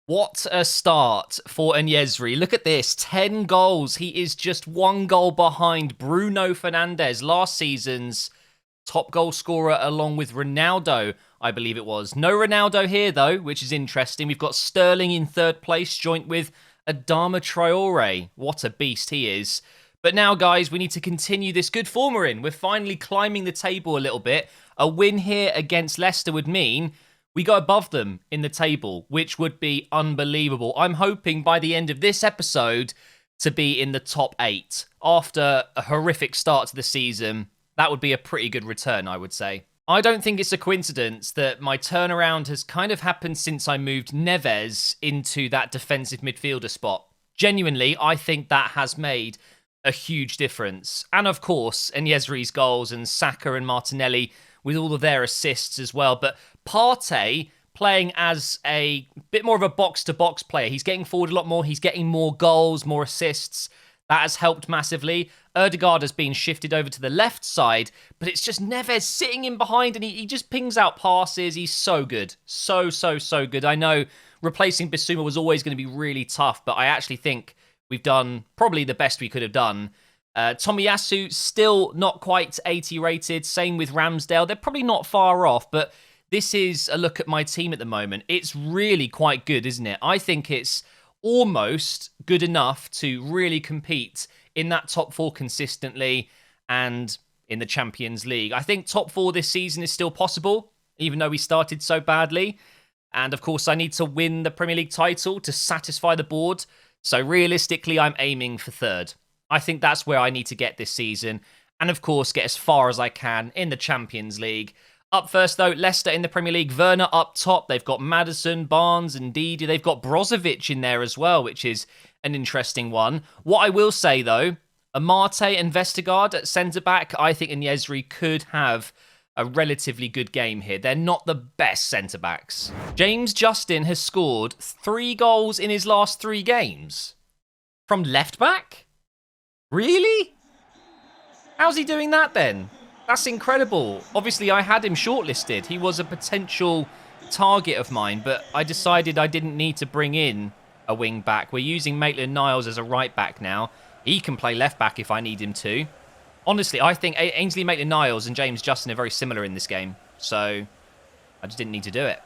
What a start for Enyesri. Look at this, 10 goals. He is just one goal behind Bruno Fernandes, last season's top goal scorer, along with Ronaldo, I believe it was. No Ronaldo here, though, which is interesting. We've got Sterling in third place, joint with Adama Traore. What a beast he is. But now, guys, we need to continue this good form we're in. We're finally climbing the table a little bit. A win here against Leicester would mean we go above them in the table, which would be unbelievable. I'm hoping by the end of this episode to be in the top 8. After a horrific start to the season, that would be a pretty good return, I would say. I don't think it's a coincidence that my turnaround has kind of happened since I moved Neves into that defensive midfielder spot. Genuinely, I think that has made a huge difference. And of course, Enyesri's goals and Saka and Martinelli with all of their assists as well. But Partey playing as a bit more of a box-to-box player. He's getting forward a lot more. He's getting more goals, more assists. That has helped massively. Ødegaard has been shifted over to the left side, but it's just Neves sitting in behind, and he just pings out passes. He's so good. So good. I know replacing Bissouma was always going to be really tough, but I actually think we've done probably the best we could have done. Tomiyasu, still not quite 80 rated. Same with Ramsdale. They're probably not far off, but this is a look at my team at the moment. It's really quite good, isn't it? I think it's almost good enough to really compete in that top 4 consistently and in the Champions League. I think top 4 this season is still possible, even though we started so badly. And of course, I need to win the Premier League title to satisfy the board. So realistically, I'm aiming for 3rd. I think that's where I need to get this season. And of course, get as far as I can in the Champions League. Up first, though, Leicester in the Premier League. Werner up top. They've got Maddison, Barnes, and Didi. They've got Brozovic in there as well, which is an interesting one. What I will say, though, Amate and Vestergaard at centre-back, I think Enyesri could have a relatively good game here. They're not the best centre-backs. James Justin has scored 3 goals in his last 3 games. From left-back? Really? How's he doing that, then? That's incredible. Obviously, I had him shortlisted. He was a potential target of mine, but I decided I didn't need to bring in a wing back. We're using Maitland-Niles as a right back now. He can play left back if I need him to. Honestly, I think Ainsley Maitland-Niles and James Justin are very similar in this game, so I just didn't need to do it.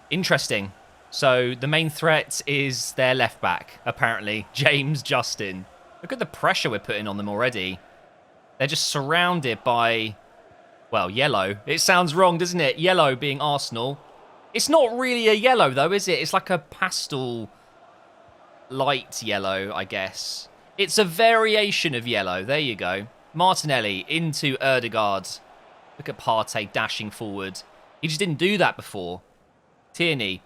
Interesting. So the main threat is their left back, apparently. James Justin. Look at the pressure we're putting on them already. They're just surrounded by, well, yellow. It sounds wrong, doesn't it? Yellow being Arsenal. It's not really a yellow, though, is it? It's like a pastel light yellow, I guess. It's a variation of yellow. There you go. Martinelli into Ødegaard. Look at Partey dashing forward. He just didn't do that before. Tierney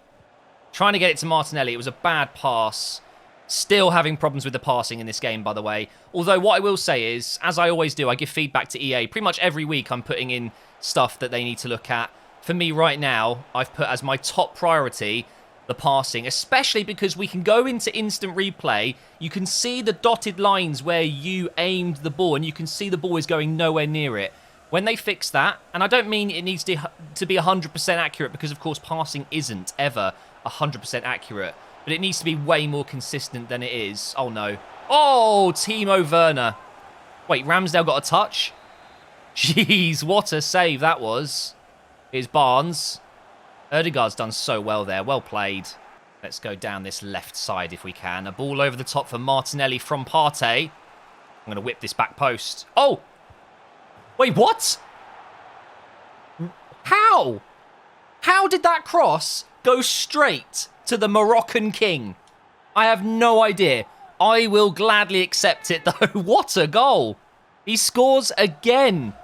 trying to get it to Martinelli. It was a bad pass. Still having problems with the passing in this game, by the way. Although what I will say is, as I always do, I give feedback to EA. Pretty much every week I'm putting in stuff that they need to look at. For me right now, I've put as my top priority the passing, especially because we can go into instant replay. You can see the dotted lines where you aimed the ball, and you can see the ball is going nowhere near it. When they fix that, and I don't mean it needs to be 100% accurate, because of course passing isn't ever 100% accurate. But it needs to be way more consistent than it is. Oh, no. Oh, Timo Werner. Wait, Ramsdale got a touch? Jeez, what a save that was. Here's Barnes. Ødegaard's done so well there. Well played. Let's go down this left side if we can. A ball over the top for Martinelli from Partey. I'm going to whip this back post. Oh! Wait, what? How? How did that cross go straight to the Moroccan king? I have no idea. I will gladly accept it, though. What a goal. He scores again.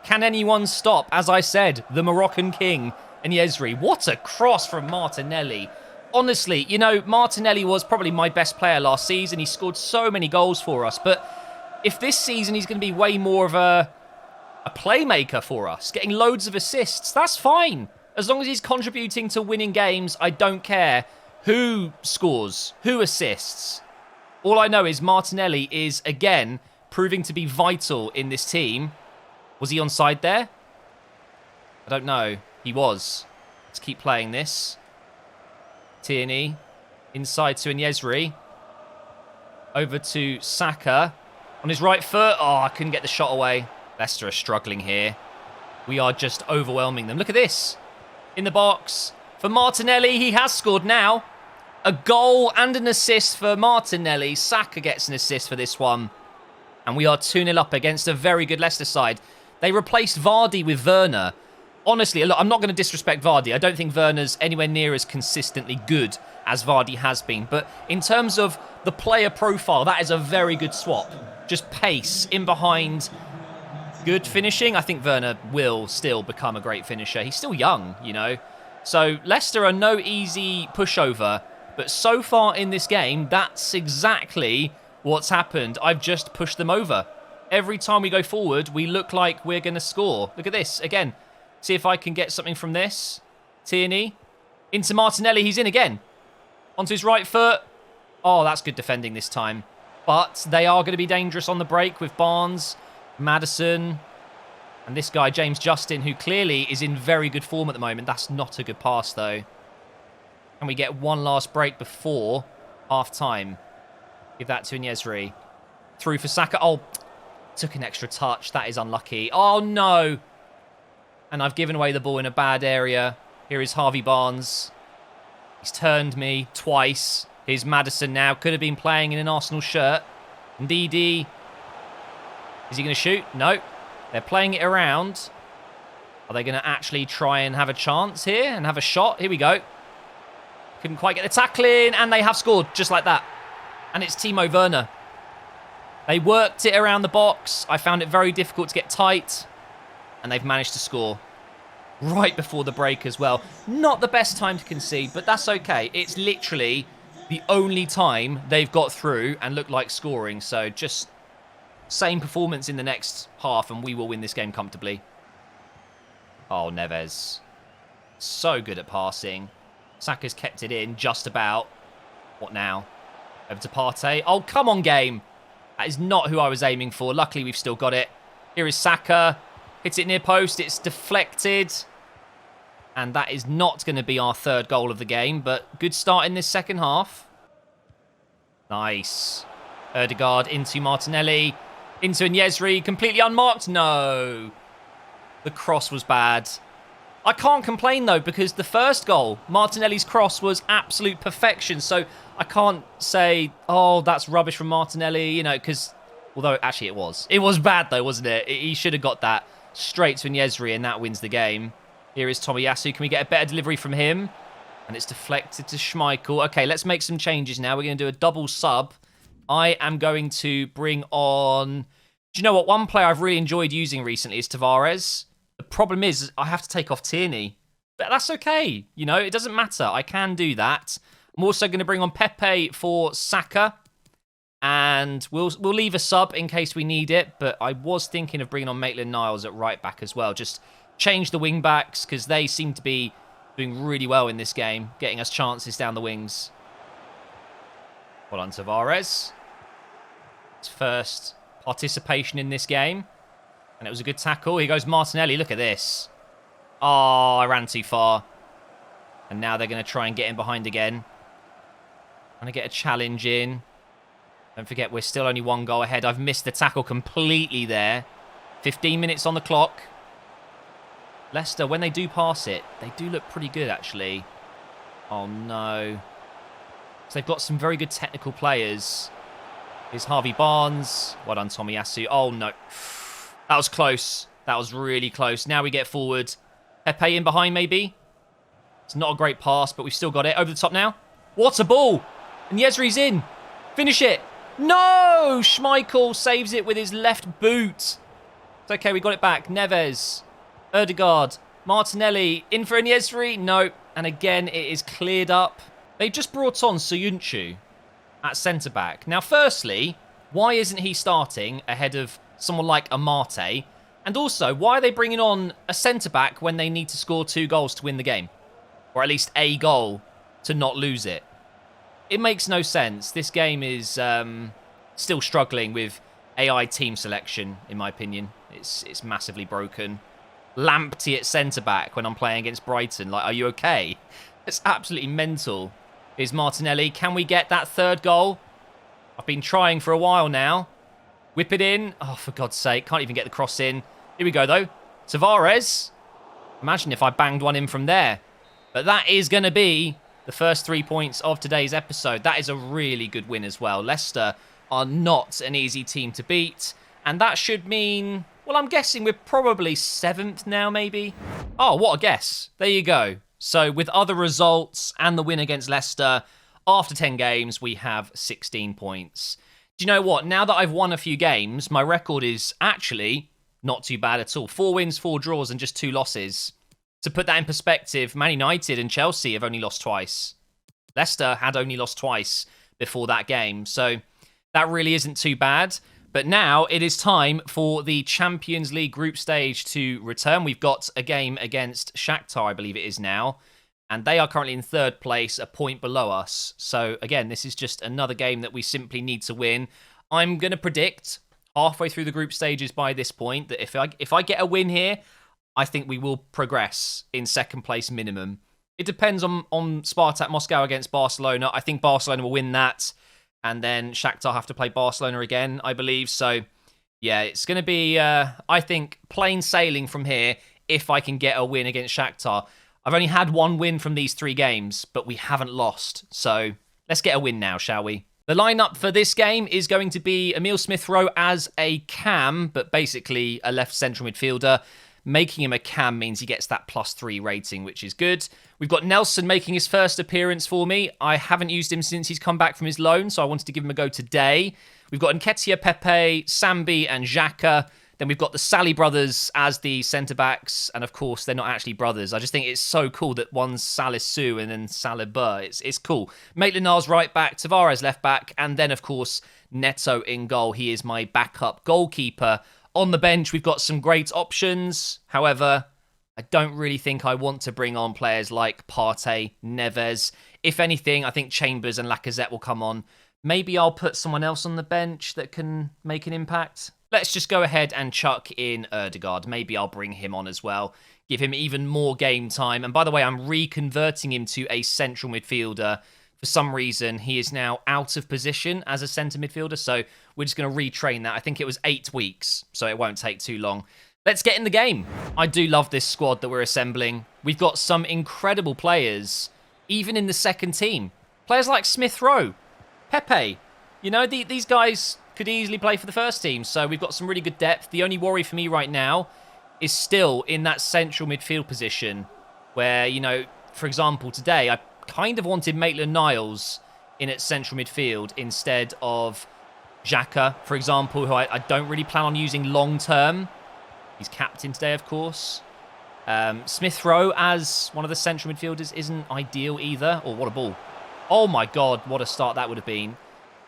Can anyone stop, as I said, the Moroccan king, Enyesri? What a cross from Martinelli. Honestly, you know, Martinelli was probably my best player last season. He scored so many goals for us. But if this season he's going to be way more of a playmaker for us, getting loads of assists, that's fine. As long as he's contributing to winning games, I don't care who scores, who assists. All I know is Martinelli is, again, proving to be vital in this team. Was he onside there? I don't know. He was. Let's keep playing this. Tierney. Inside to Nyezri. Over to Saka. On his right foot. Oh, I couldn't get the shot away. Leicester are struggling here. We are just overwhelming them. Look at this. In the box. For Martinelli, he has scored now. A goal and an assist for Martinelli. Saka gets an assist for this one. And we are 2-0 up against a very good Leicester side. They replaced Vardy with Werner. Honestly, look, I'm not going to disrespect Vardy. I don't think Werner's anywhere near as consistently good as Vardy has been. But in terms of the player profile, that is a very good swap. Just pace in behind. Good finishing. I think Werner will still become a great finisher. He's still young, you know. So Leicester are no easy pushover. But so far in this game, that's exactly what's happened. I've just pushed them over. Every time we go forward, we look like we're going to score. Look at this. Again, see if I can get something from this. Tierney. Into Martinelli. He's in again. Onto his right foot. Oh, that's good defending this time. But they are going to be dangerous on the break with Barnes, Maddison, and this guy, James Justin, who clearly is in very good form at the moment. That's not a good pass, though. And we get one last break before half-time. Give that to Nyezri. Through for Saka. Oh, took an extra touch. That is unlucky. Oh, no. And I've given away the ball in a bad area. Here is Harvey Barnes. He's turned me twice. Here's Maddison now. Could have been playing in an Arsenal shirt. Ndidi. Is he going to shoot? No. They're playing it around. Are they going to actually try and have a chance here and have a shot? Here we go. Couldn't quite get the tackle in, and they have scored just like that. And it's Timo Werner. They worked it around the box. I found it very difficult to get tight, and they've managed to score right before the break as well. Not the best time to concede, but that's okay. It's literally the only time they've got through and looked like scoring. So just same performance in the next half, and we will win this game comfortably. Oh, Neves. So good at passing. Saka's kept it in just about. What now? Over to Partey. Oh, come on, game. That is not who I was aiming for. Luckily, we've still got it. Here is Saka. Hits it near post. It's deflected. And that is not going to be our third goal of the game. But good start in this second half. Nice. Ødegaard into Martinelli. Into Nyezri. Completely unmarked. No. The cross was bad. I can't complain, though, because the first goal, Martinelli's cross, was absolute perfection. So I can't say, oh, that's rubbish from Martinelli, you know, because, although actually it was. It was bad, though, wasn't it? He should have got that straight to Nyezri, and that wins the game. Here is Tomiyasu. Can we get a better delivery from him? And it's deflected to Schmeichel. Okay, let's make some changes now. We're going to do a double sub. I am going to bring on... Do you know what? One player I've really enjoyed using recently is Tavares. The problem is I have to take off Tierney. But that's okay. You know, it doesn't matter. I can do that. I'm also going to bring on Pepe for Saka. And we'll leave a sub in case we need it. But I was thinking of bringing on Maitland-Niles at right back as well. Just change the wing backs because they seem to be doing really well in this game. Getting us chances down the wings. Well on Tavares. His first participation in this game. And it was a good tackle. Here goes Martinelli. Look at this. Oh, I ran too far. And now they're going to try and get in behind again. Trying to get a challenge in. Don't forget, we're still only one goal ahead. I've missed the tackle completely there. 15 minutes on the clock. Leicester, when they do pass it, they do look pretty good, actually. Oh, no. So they've got some very good technical players. Here's Harvey Barnes. Well done, Tomiyasu. Oh, no. That was close. That was really close. Now we get forward. Pepe in behind, maybe. It's not a great pass, but we've still got it. Over the top now. What a ball. And Nyezri's in. Finish it. No! Schmeichel saves it with his left boot. It's okay, we got it back. Neves. Ødegaard. Martinelli. In for Nyezri. No. And again, it is cleared up. They've just brought on Soyuncu at centre-back. Now, firstly, why isn't he starting ahead of someone like Amate? And also, why are they bringing on a centre-back when they need to score 2 goals to win the game? Or at least a goal to not lose it? It makes no sense. This game is still struggling with AI team selection, in my opinion. It's massively broken. Lamptey at centre-back when I'm playing against Brighton. Like, are you okay? It's absolutely mental. Here's Martinelli. Can we get that third goal? I've been trying for a while now. Whip it in. Oh, for God's sake. Can't even get the cross in. Here we go, though. Tavares. Imagine if I banged one in from there. But that is going to be the first 3 points of today's episode. That is a really good win as well. Leicester are not an easy team to beat. And that should mean... Well, I'm guessing we're probably 7th now, maybe. Oh, what a guess. There you go. So with other results and the win against Leicester, after 10 games, we have 16 points. Do you know what? Now that I've won a few games, my record is actually not too bad at all. 4 wins, 4 draws, and just 2 losses. To put that in perspective, Man United and Chelsea have only lost twice. Leicester had only lost twice before that game. So that really isn't too bad. But now it is time for the Champions League group stage to return. We've got a game against Shakhtar, I believe it is now. And they are currently in 3rd place, a point below us. So again, this is just another game that we simply need to win. I'm going to predict halfway through the group stages by this point that if I get a win here, I think we will progress in 2nd place minimum. It depends on Spartak Moscow against Barcelona. I think Barcelona will win that. And then Shakhtar have to play Barcelona again, I believe. So, yeah, it's going to be, I think, plain sailing from here if I can get a win against Shakhtar. I've only had 1 win from these 3 games, but we haven't lost. So, let's get a win now, shall we? The lineup for this game is going to be Emil Smith-Rowe as a cam, but basically a left central midfielder. Making him a cam means he gets that +3 rating, which is good. We've got Nelson making his first appearance for me. I haven't used him since he's come back from his loan, so I wanted to give him a go today. We've got Nketiah, Pepe, Sambi, and Xhaka. Then we've got the Sally brothers as the centre-backs. And of course, they're not actually brothers. I just think it's so cool that one's Salisu and then Saliba. It's cool. Maitland-Niles right back, Tavares left back, and then, of course, Neto in goal. He is my backup goalkeeper. On the bench, we've got some great options. However, I don't really think I want to bring on players like Partey, Neves. If anything, I think Chambers and Lacazette will come on. Maybe I'll put someone else on the bench that can make an impact. Let's just go ahead and chuck in Ødegaard. Maybe I'll bring him on as well. Give him even more game time. And by the way, I'm reconverting him to a central midfielder. For some reason, he is now out of position as a centre midfielder, so we're just going to retrain that. I think it was 8 weeks, so it won't take too long. Let's get in the game. I do love this squad that we're assembling. We've got some incredible players, even in the second team. Players like Smith-Rowe, Pepe. You know, these guys could easily play for the first team, so we've got some really good depth. The only worry for me right now is still in that central midfield position where, you know, for example, today I kind of wanted Maitland-Niles in at central midfield instead of Xhaka, for example, who I don't really plan on using long-term. He's captain today, of course. Smith-Rowe as one of the central midfielders isn't ideal either. Oh, what a ball. Oh, my God, what a start that would have been.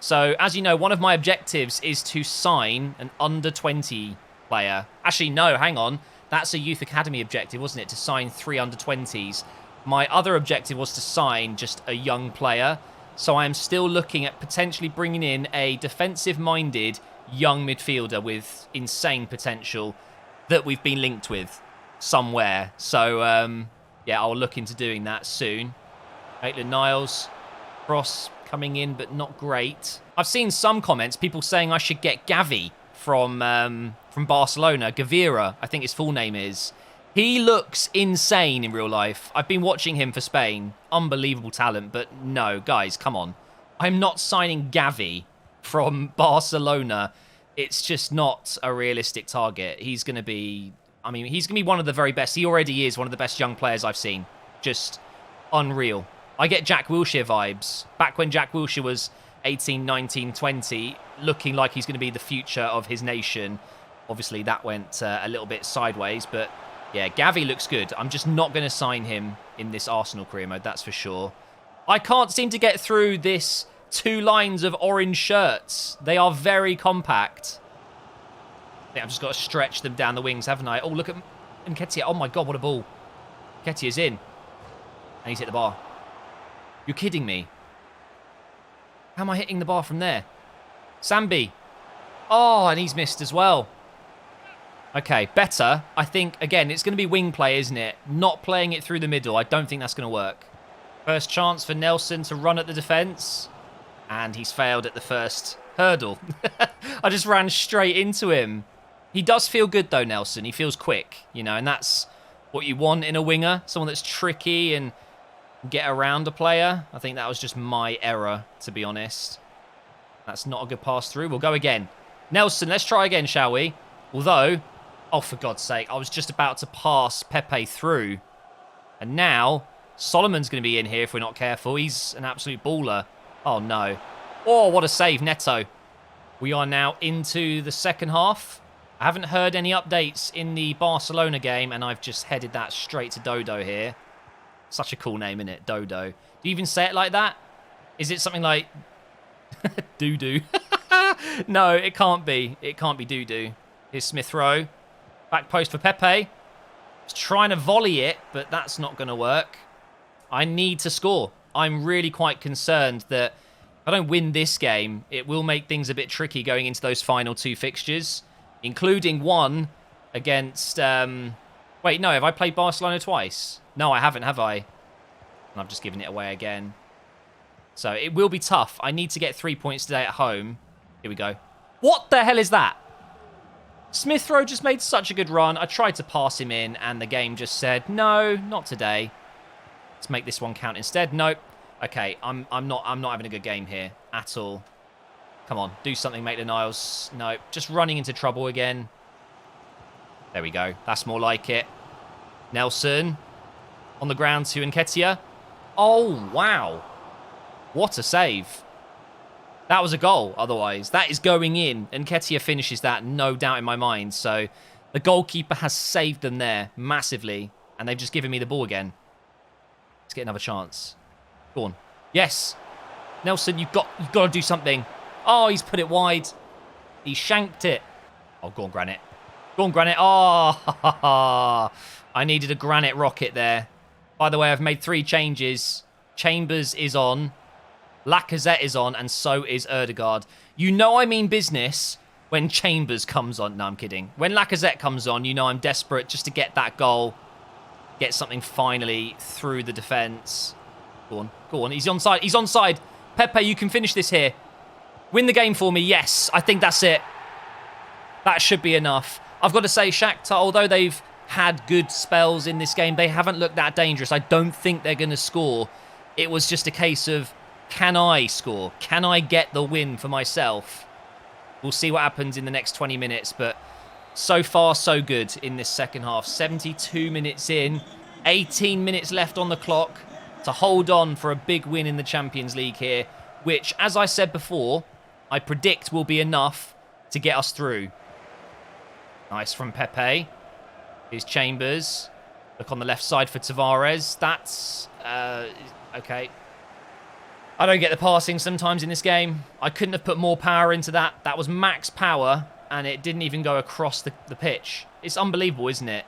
So, as you know, one of my objectives is to sign an under-20 player. Actually, no, hang on. That's a youth academy objective, wasn't it? To sign 3 under-20s. My other objective was to sign just a young player. So I am still looking at potentially bringing in a defensive-minded young midfielder with insane potential that we've been linked with somewhere. So, yeah, I'll look into doing that soon. Maitland-Niles, cross coming in, but not great. I've seen some comments, people saying I should get Gavi from Barcelona. Gavira, I think his full name is. He looks insane in real life. I've been watching him for Spain. Unbelievable talent, but no, guys, come on. I'm not signing Gavi from Barcelona. It's just not a realistic target. He's going to be... I mean, he's going to be one of the very best. He already is one of the best young players I've seen. Just unreal. I get Jack Wilshere vibes. Back when Jack Wilshere was 18, 19, 20, looking like he's going to be the future of his nation. Obviously, that went a little bit sideways, but... yeah, Gavi looks good. I'm just not going to sign him in this Arsenal career mode, that's for sure. I can't seem to get through this 2 lines of orange shirts. They are very compact. I think I've just got to stretch them down the wings, haven't I? Oh, look at Nketiah. Oh, my God, what a ball. Nketiah's in. And he's hit the bar. You're kidding me. How am I hitting the bar from there? Sambi. Oh, and he's missed as well. Okay, better. I think, again, it's going to be wing play, isn't it? Not playing it through the middle. I don't think that's going to work. First chance for Nelson to run at the defence. And he's failed at the first hurdle. I just ran straight into him. He does feel good, though, Nelson. He feels quick, you know, and that's what you want in a winger. Someone that's tricky and get around a player. I think that was just my error, to be honest. That's not a good pass through. We'll go again. Nelson, let's try again, shall we? Although, oh, for God's sake, I was just about to pass Pepe through. And now, Solomon's going to be in here if we're not careful. He's an absolute baller. Oh, no. Oh, what a save, Neto. We are now into the second half. I haven't heard any updates in the Barcelona game, and I've just headed that straight to Dodo here. Such a cool name, isn't it? Dodo. Do you even say it like that? Is it something like doo-doo? No, it can't be. It can't be doo-doo. Here's Smith Rowe. Back post for Pepe. He's trying to volley it, but that's not going to work. I need to score. I'm really quite concerned that if I don't win this game, it will make things a bit tricky going into those final two fixtures, including one against... Wait, no, have I played Barcelona twice? No, I haven't, have I? And I've just given it away again. So it will be tough. I need to get 3 points today at home. Here we go. What the hell is that? Smith Rowe just made such a good run. I tried to pass him in, and the game just said, no, not today. Let's make this one count instead. Nope. Okay, I'm not having a good game here at all. Come on, do something, Maitland-Niles. No, just running into trouble again. There we go. That's more like it. Nelson on the ground to Nketiah. Oh, wow. What a save. That was a goal, otherwise. That is going in. Nketiah finishes that, no doubt in my mind. So the goalkeeper has saved them there massively, and they've just given me the ball again. Let's get another chance. Go on. Yes. Nelson, you've got to do something. Oh, he's put it wide. He shanked it. Oh, go on, Granit. Go on, Granit. Oh, I needed a Granit rocket there. By the way, I've made 3 changes. Chambers is on. Lacazette is on, and so is Ødegaard. You know I mean business when Chambers comes on. No, I'm kidding. When Lacazette comes on, you know I'm desperate just to get that goal. Get something finally through the defence. Go on. Go on. He's onside. He's onside. Pepe, you can finish this here. Win the game for me. Yes, I think that's it. That should be enough. I've got to say, Shakhtar, although they've had good spells in this game, they haven't looked that dangerous. I don't think they're going to score. It was just a case of, can I score? Can I get the win for myself? We'll see what happens in the next 20 minutes, but so far, so good in this second half. 72 minutes in, 18 minutes left on the clock to hold on for a big win in the Champions League here, which, as I said before, I predict will be enough to get us through. Nice from Pepe. Here's Chambers. Look on the left side for Tavares. That's... okay. I don't get the passing sometimes in this game. I couldn't have put more power into that. That was max power, and it didn't even go across the pitch. It's unbelievable, isn't it?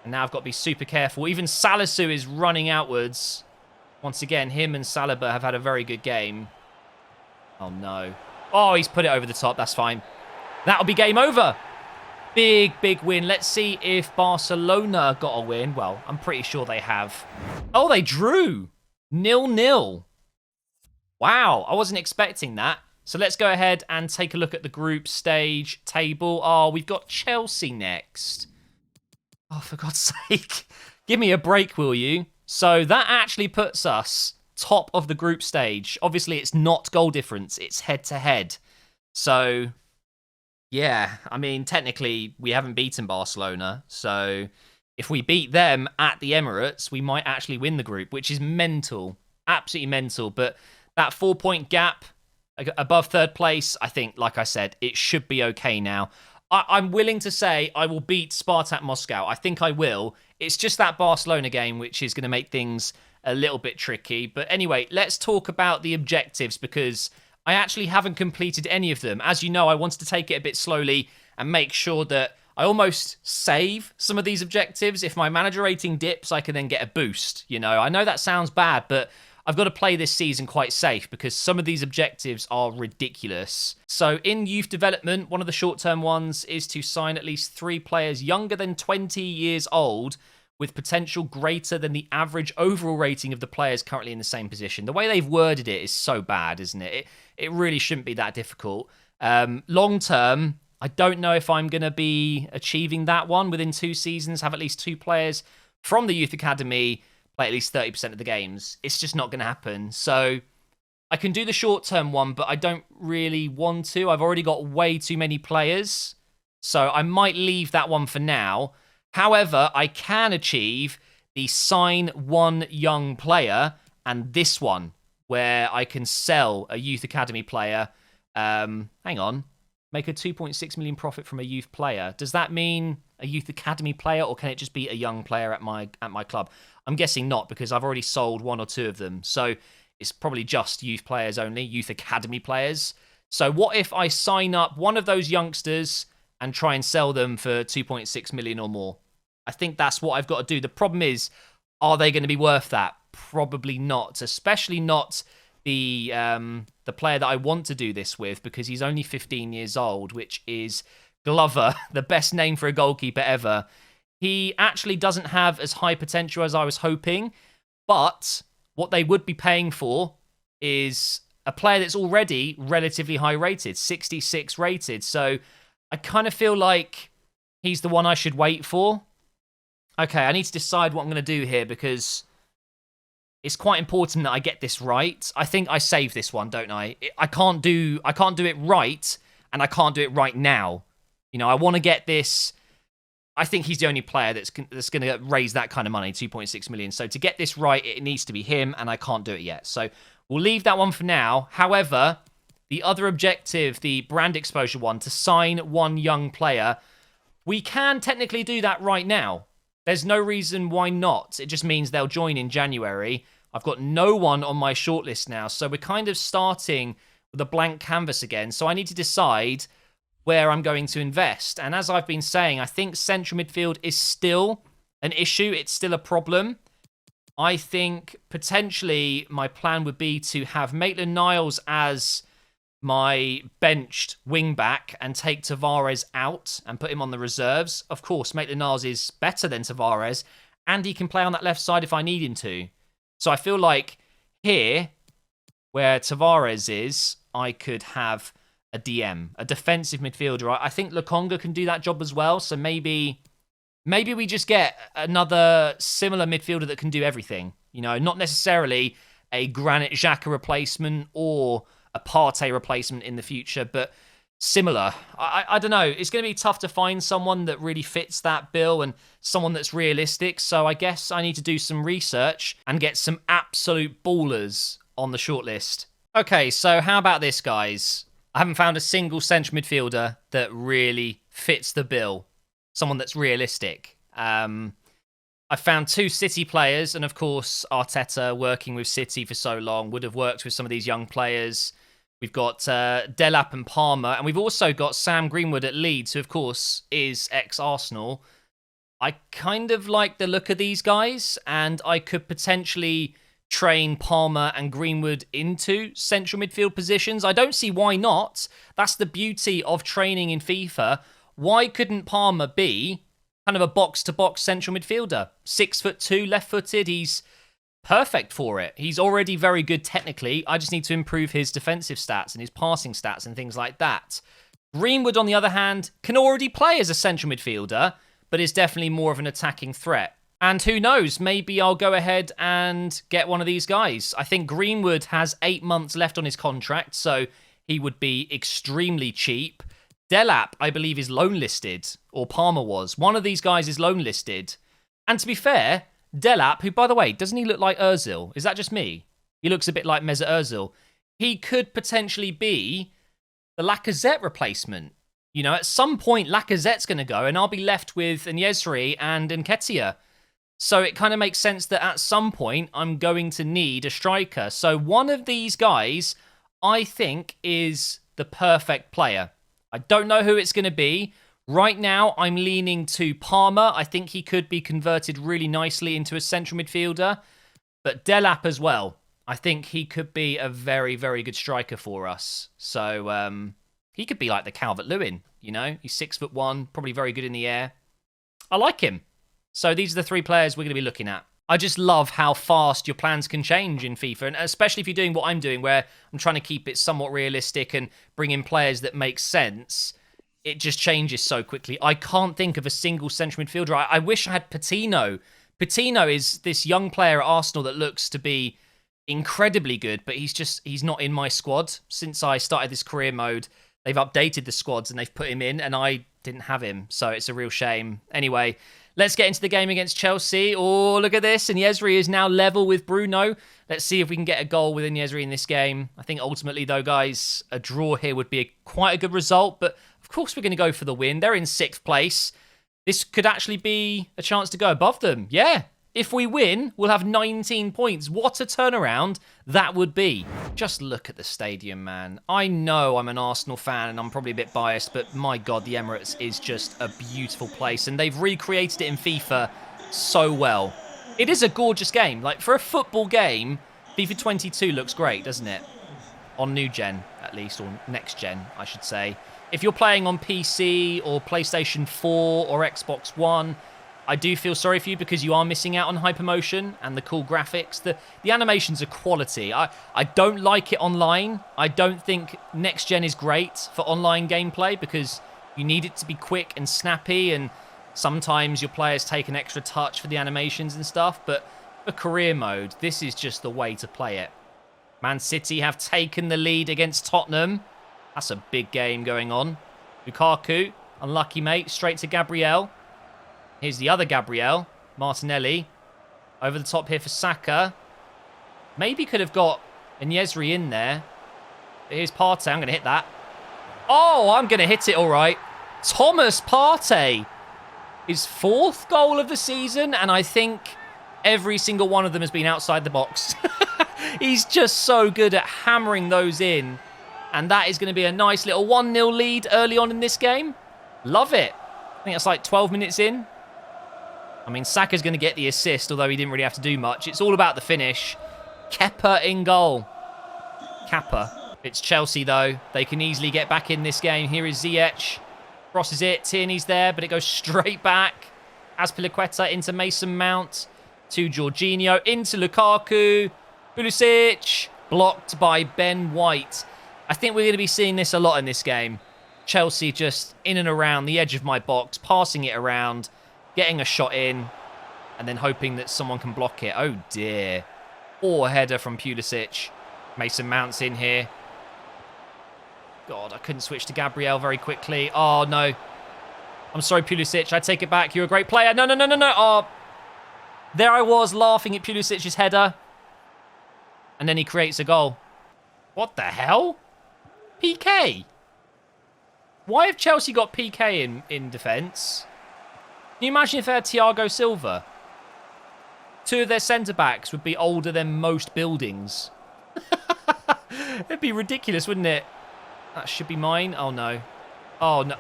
And now I've got to be super careful. Even Salisu is running outwards. Once again, him and Saliba have had a very good game. Oh, no. Oh, he's put it over the top. That's fine. That'll be game over. Big, big win. Let's see if Barcelona got a win. Well, I'm pretty sure they have. Oh, they drew. 0-0. Wow, I wasn't expecting that. So let's go ahead and take a look at the group stage table. Oh, we've got Chelsea next. Oh, for God's sake. Give me a break, will you? So that actually puts us top of the group stage. Obviously, it's not goal difference. It's head-to-head. So, yeah, I mean, technically, we haven't beaten Barcelona. So if we beat them at the Emirates, we might actually win the group, which is mental. Absolutely mental. But that 4-point gap above third place, I think, like I said, it should be okay now. I'm willing to say I will beat Spartak Moscow. I think I will. It's just that Barcelona game which is going to make things a little bit tricky. But anyway, let's talk about the objectives because I actually haven't completed any of them. As you know, I wanted to take it a bit slowly and make sure that I almost save some of these objectives. If my manager rating dips, I can then get a boost. You know, I know that sounds bad, but I've got to play this season quite safe because some of these objectives are ridiculous. So in youth development, one of the short-term ones is to sign at least 3 players younger than 20 years old with potential greater than the average overall rating of the players currently in the same position. The way they've worded it is so bad, isn't it? It really shouldn't be that difficult. Long term, I don't know if I'm going to be achieving that one within 2 seasons, have at least 2 players from the Youth Academy play at least 30% of the games. It's just not going to happen. So I can do the short-term one, but I don't really want to. I've already got way too many players, so I might leave that one for now. However, I can achieve the sign one young player and this one, where I can sell a Youth Academy player. Hang on. Make a 2.6 million profit from a youth player. Does that mean a Youth Academy player, or can it just be a young player at my club? I'm guessing not, because I've already sold 1 or 2 of them. So it's probably just youth players only, Youth Academy players. So what if I sign up one of those youngsters and try and sell them for 2.6 million or more? I think that's what I've got to do. The problem is, are they going to be worth that? Probably not, especially not the player that I want to do this with, because he's only 15 years old, which is Glover, the best name for a goalkeeper ever. He actually doesn't have as high potential as I was hoping, but what they would be paying for is a player that's already relatively high rated, 66 rated. So I kind of feel like he's the one I should wait for. Okay, I need to decide what I'm going to do here, because it's quite important that I get this right. I think I save this one, don't I? I can't do it right, and I can't do it right now. You know, I want to get this. I think he's the only player that's going to raise that kind of money, 2.6 million. So to get this right, it needs to be him, and I can't do it yet. So we'll leave that one for now. However, the other objective, the brand exposure one, to sign one young player, we can technically do that right now. There's no reason why not. It just means they'll join in January. I've got no one on my shortlist now, so we're kind of starting with a blank canvas again. So I need to decide where I'm going to invest. And as I've been saying, I think central midfield is still an issue. It's still a problem. I think potentially my plan would be to have Maitland-Niles as my benched wing-back and take Tavares out and put him on the reserves. Of course, Maitland-Niles is better than Tavares, and he can play on that left side if I need him to. So I feel like here, where Tavares is, I could have a DM, a defensive midfielder. I think Lokonga can do that job as well. So maybe we just get another similar midfielder that can do everything. You know, not necessarily a Granit Xhaka replacement or a Partey replacement in the future, but similar. I don't know. It's going to be tough to find someone that really fits that bill and someone that's realistic. So I guess I need to do some research and get some absolute ballers on the shortlist. Okay, so how about this, guys? I haven't found a single central midfielder that really fits the bill. Someone that's realistic. I found 2 City players, and of course, Arteta, working with City for so long, would have worked with some of these young players. We've got Delap and Palmer, and we've also got Sam Greenwood at Leeds, who, of course, is ex-Arsenal. I kind of like the look of these guys, and I could potentially train Palmer and Greenwood into central midfield positions. I don't see why not. That's the beauty of training in FIFA. Why couldn't Palmer be kind of a box-to-box central midfielder? 6'2", left-footed. He's perfect for it. He's already very good technically. I just need to improve his defensive stats and his passing stats and things like that. Greenwood, on the other hand, can already play as a central midfielder, but is definitely more of an attacking threat. And who knows, maybe I'll go ahead and get one of these guys. I think Greenwood has 8 months left on his contract, so he would be extremely cheap. Delap, I believe, is loan listed, or Palmer was. One of these guys is loan listed. And to be fair, Delap, who, by the way, doesn't he look like Ozil? Is that just me? He looks a bit like Mesut Ozil. He could potentially be the Lacazette replacement. You know, at some point, Lacazette's going to go, and I'll be left with Nyesri and Nketiah. So it kind of makes sense that at some point, I'm going to need a striker. So one of these guys, I think, is the perfect player. I don't know who it's going to be. Right now, I'm leaning to Palmer. I think he could be converted really nicely into a central midfielder. But Delap as well. I think he could be a very, very good striker for us. So he could be like the Calvert-Lewin, you know? He's 6'1", probably very good in the air. I like him. So these are the 3 players we're going to be looking at. I just love how fast your plans can change in FIFA, and especially if you're doing what I'm doing, where I'm trying to keep it somewhat realistic and bring in players that make sense. It just changes so quickly. I can't think of a single central midfielder. I wish I had Patino. Patino is this young player at Arsenal that looks to be incredibly good, but he's not in my squad. Since I started this career mode, they've updated the squads and they've put him in, and I didn't have him, so it's a real shame. Anyway, let's get into the game against Chelsea. Oh, look at this. And Yezri is now level with Bruno. Let's see if we can get a goal with Yezri in this game. I think ultimately, though, guys, a draw here would be quite a good result. But, of course, we're going to go for the win. They're in 6th place. This could actually be a chance to go above them. Yeah. If we win, we'll have 19 points. What a turnaround that would be. Just look at the stadium, man. I know I'm an Arsenal fan and I'm probably a bit biased, but my God, the Emirates is just a beautiful place, and they've recreated it in FIFA so well. It is a gorgeous game. Like, for a football game, FIFA 22 looks great, doesn't it? On new gen, at least, or next gen, I should say. If you're playing on PC or PlayStation 4 or Xbox One, I do feel sorry for you because you are missing out on hypermotion and the cool graphics. The animations are quality. I don't like it online. I don't think next gen is great for online gameplay because you need it to be quick and snappy, and sometimes your players take an extra touch for the animations and stuff. But for career mode, this is just the way to play it. Man City have taken the lead against Tottenham. That's a big game going on. Lukaku, unlucky mate, straight to Gabriel. Here's the other Gabriel, Martinelli. Over the top here for Saka. Maybe could have got Yezri in there. Here's Partey. I'm going to hit that. Oh, I'm going to hit it all right. Thomas Partey. His 4th goal of the season, and I think every single one of them has been outside the box. He's just so good at hammering those in. And that is going to be a nice little 1-0 lead early on in this game. Love it. I think that's like 12 minutes in. I mean, Saka's going to get the assist, although he didn't really have to do much. It's all about the finish. Kepa in goal. Kappa. It's Chelsea, though. They can easily get back in this game. Here is Ziyech. Crosses it. Tierney's there, but it goes straight back. Azpilicueta into Mason Mount. To Jorginho. Into Lukaku. Pulisic. Blocked by Ben White. I think we're going to be seeing this a lot in this game. Chelsea just in and around the edge of my box, passing it around, getting a shot in, and then hoping that someone can block it. Oh, dear. Or a header from Pulisic. Mason Mount's in here. God, I couldn't switch to Gabriel very quickly. Oh, no. I'm sorry, Pulisic. I take it back. You're a great player. No, no, no, no, no. Oh, there I was laughing at Pulisic's header. And then he creates a goal. What the hell? PK. Why have Chelsea got PK in defence? Can you imagine if they had Thiago Silva? 2 of their centre-backs would be older than most buildings. It'd be ridiculous, wouldn't it? That should be mine. Oh, no. Oh, no.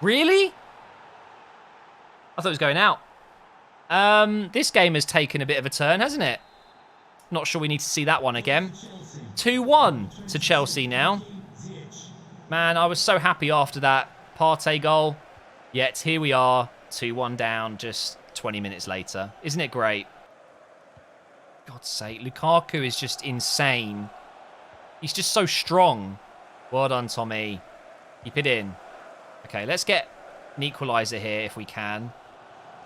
Really? I thought it was going out. This game has taken a bit of a turn, hasn't it? Not sure we need to see that one again. 2-1 to Chelsea now. Man, I was so happy after that Partey goal. Yet here we are, 2-1 down just 20 minutes later. Isn't it great? God's sake, Lukaku is just insane. He's just so strong. Well done, Tommy. Keep it in. Okay, let's get an equaliser here if we can.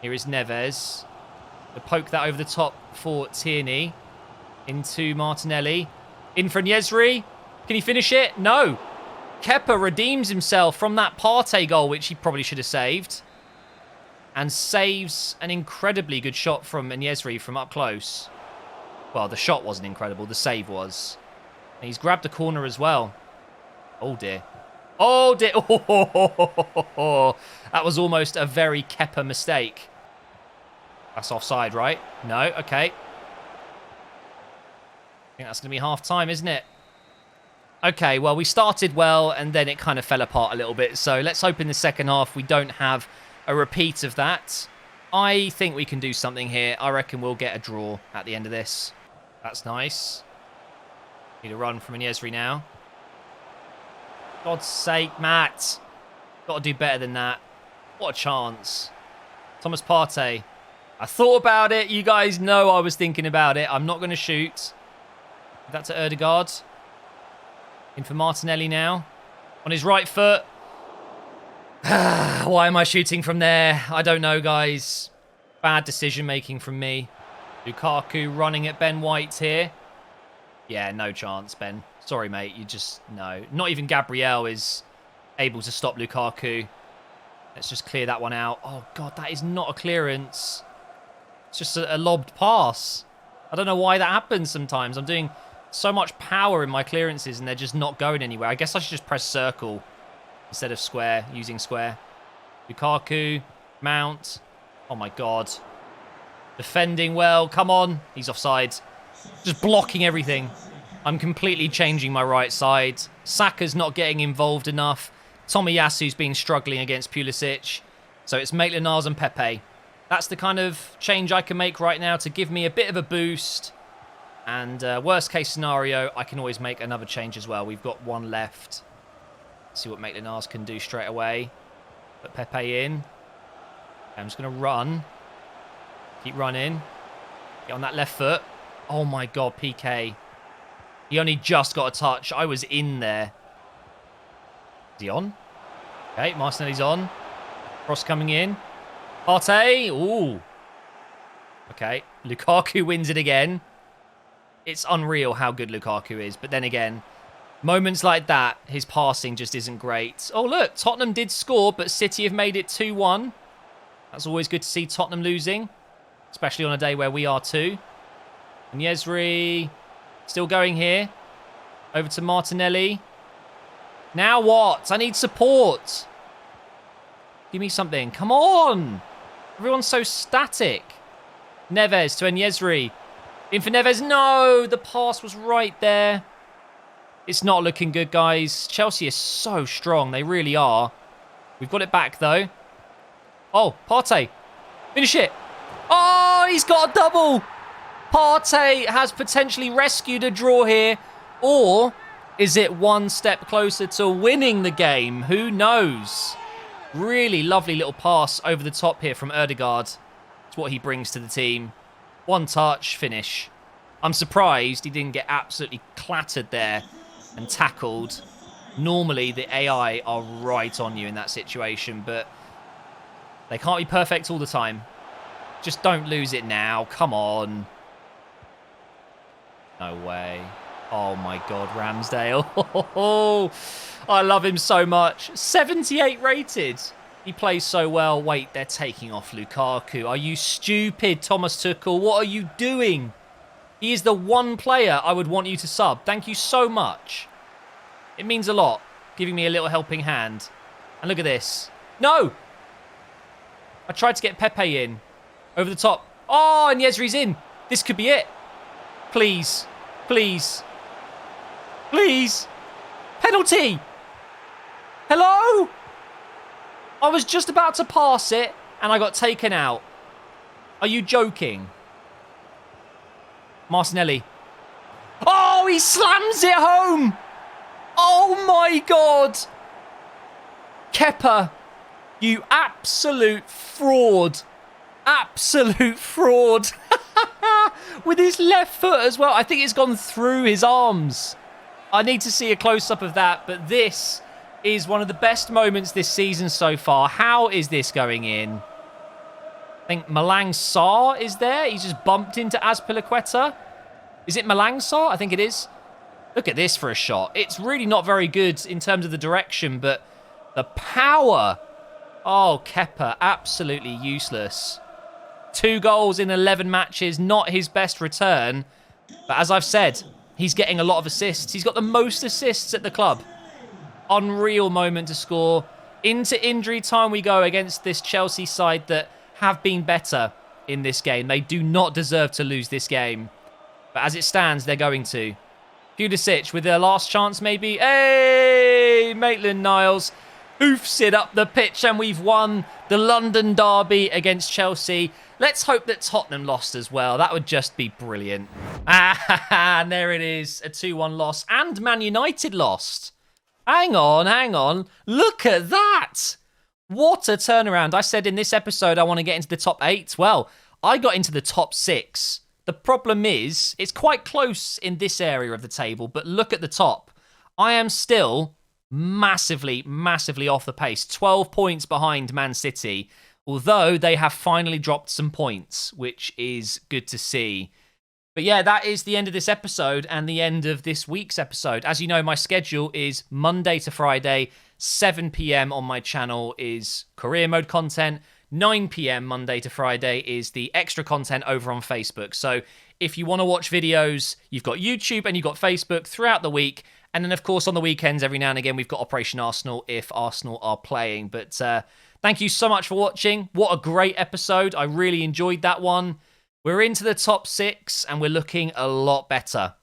Here is Neves. We'll poke that over the top for Tierney. Into Martinelli. In for Yezri. Can he finish it? No. Kepa redeems himself from that Partey goal, which he probably should have saved. And saves an incredibly good shot from Yezri from up close. Well, the shot wasn't incredible. The save was. And he's grabbed a corner as well. Oh, dear. Oh, dear. Oh, that was almost a very Kepa mistake. That's offside, right? No? Okay. I think that's going to be half-time, isn't it? Okay, well, we started well, and then it kind of fell apart a little bit. So let's hope in the second half we don't have a repeat of that. I think we can do something here. I reckon we'll get a draw at the end of this. That's nice. Need a run from Yezri now. God's sake, Matt. Got to do better than that. What a chance. Thomas Partey. I thought about it. You guys know I was thinking about it. I'm not going to shoot. That's to Ødegaard. In for Martinelli now. On his right foot. Why am I shooting from there? I don't know, guys. Bad decision-making from me. Lukaku running at Ben White here. Yeah, no chance, Ben. Sorry, mate. You just... No. Not even Gabriel is able to stop Lukaku. Let's just clear that one out. Oh, God, that is not a clearance. It's just a lobbed pass. I don't know why that happens sometimes. I'm doing so much power in my clearances and they're just not going anywhere. I guess I should just press circle instead of square, using square. Lukaku, Mount. Oh, my God. Defending well. Come on. He's offside. Just blocking everything. I'm completely changing my right side. Saka's not getting involved enough. Tomiyasu's been struggling against Pulisic. So it's Maitland-Niles and Pepe. That's the kind of change I can make right now to give me a bit of a boost. And worst case scenario, I can always make another change as well. We've got one left. See what Maitland-Niles can do straight away. Put Pepe in. I'm just going to run. Keep running. Get on that left foot. Oh my God, PK. He only just got a touch. I was in there. Is he on? Okay, Martinelli's on. Cross coming in. Partey. Ooh. Okay, Lukaku wins it again. It's unreal how good Lukaku is. But then again, moments like that, his passing just isn't great. Oh, look, Tottenham did score, but City have made it 2-1. That's always good to see Tottenham losing, especially on a day where we are too. And Yezri still going here. Over to Martinelli. Now what? I need support. Give me something. Come on. Everyone's so static. Neves to Enyezri. In for Neves. No, the pass was right there. It's not looking good, guys. Chelsea is so strong. They really are. We've got it back, though. Oh, Partey. Finish it. Oh, he's got a double. Partey has potentially rescued a draw here. Or is it one step closer to winning the game? Who knows? Really lovely little pass over the top here from Ødegaard. It's what he brings to the team. One touch, finish. I'm surprised he didn't get absolutely clattered there and tackled. Normally, the AI are right on you in that situation, but they can't be perfect all the time. Just don't lose it now. Come on. No way. Oh, my God, Ramsdale. Oh, I love him so much. 78 rated. He plays so well. Wait, they're taking off Lukaku. Are you stupid, Thomas Tuchel? What are you doing? He is the one player I would want you to sub. Thank you so much. It means a lot, giving me a little helping hand. And look at this. No! I tried to get Pepe in. Over the top. Oh, and Yezri's in. This could be it. Please. Please. Please. Penalty. Hello? I was just about to pass it and I got taken out. Are you joking? Martinelli. Oh, he slams it home. Oh my God. Kepa, you absolute fraud. Absolute fraud. With his left foot as well. I think it's gone through his arms. I need to see a close-up of that, but this is one of the best moments this season so far. How is this going in? I think Malang Sarr is there. He's just bumped into Azpilicueta. Is it Malang Sarr? I think it is. Look at this for a shot. It's really not very good in terms of the direction, but the power. Oh, Kepa, absolutely useless. 2 goals in 11 matches, not his best return. But as I've said, he's getting a lot of assists. He's got the most assists at the club. Unreal moment to score. Into injury time we go against this Chelsea side that have been better in this game. They do not deserve to lose this game. But as it stands, they're going to. Pulisic with their last chance maybe. Hey, Maitland-Niles hoofs it up the pitch and we've won the London derby against Chelsea. Let's hope that Tottenham lost as well. That would just be brilliant. And there it is. A 2-1 loss. And Man United lost. Hang on, hang on. Look at that. What a turnaround. I said in this episode I want to get into the top 8. Well, I got into the top 6. The problem is, it's quite close in this area of the table, but look at the top. I am still massively, massively off the pace. 12 points behind Man City, although they have finally dropped some points, which is good to see. But yeah, that is the end of this episode and the end of this week's episode. As you know, my schedule is Monday to Friday, 7 p.m. on my channel is career mode content. 9 p.m. Monday to Friday is the extra content over on Facebook. So if you want to watch videos, you've got YouTube and you've got Facebook throughout the week. And then, of course, on the weekends, every now and again, we've got Operation Arsenal if Arsenal are playing. But thank you so much for watching. What a great episode. I really enjoyed that one. We're into the top 6 and we're looking a lot better.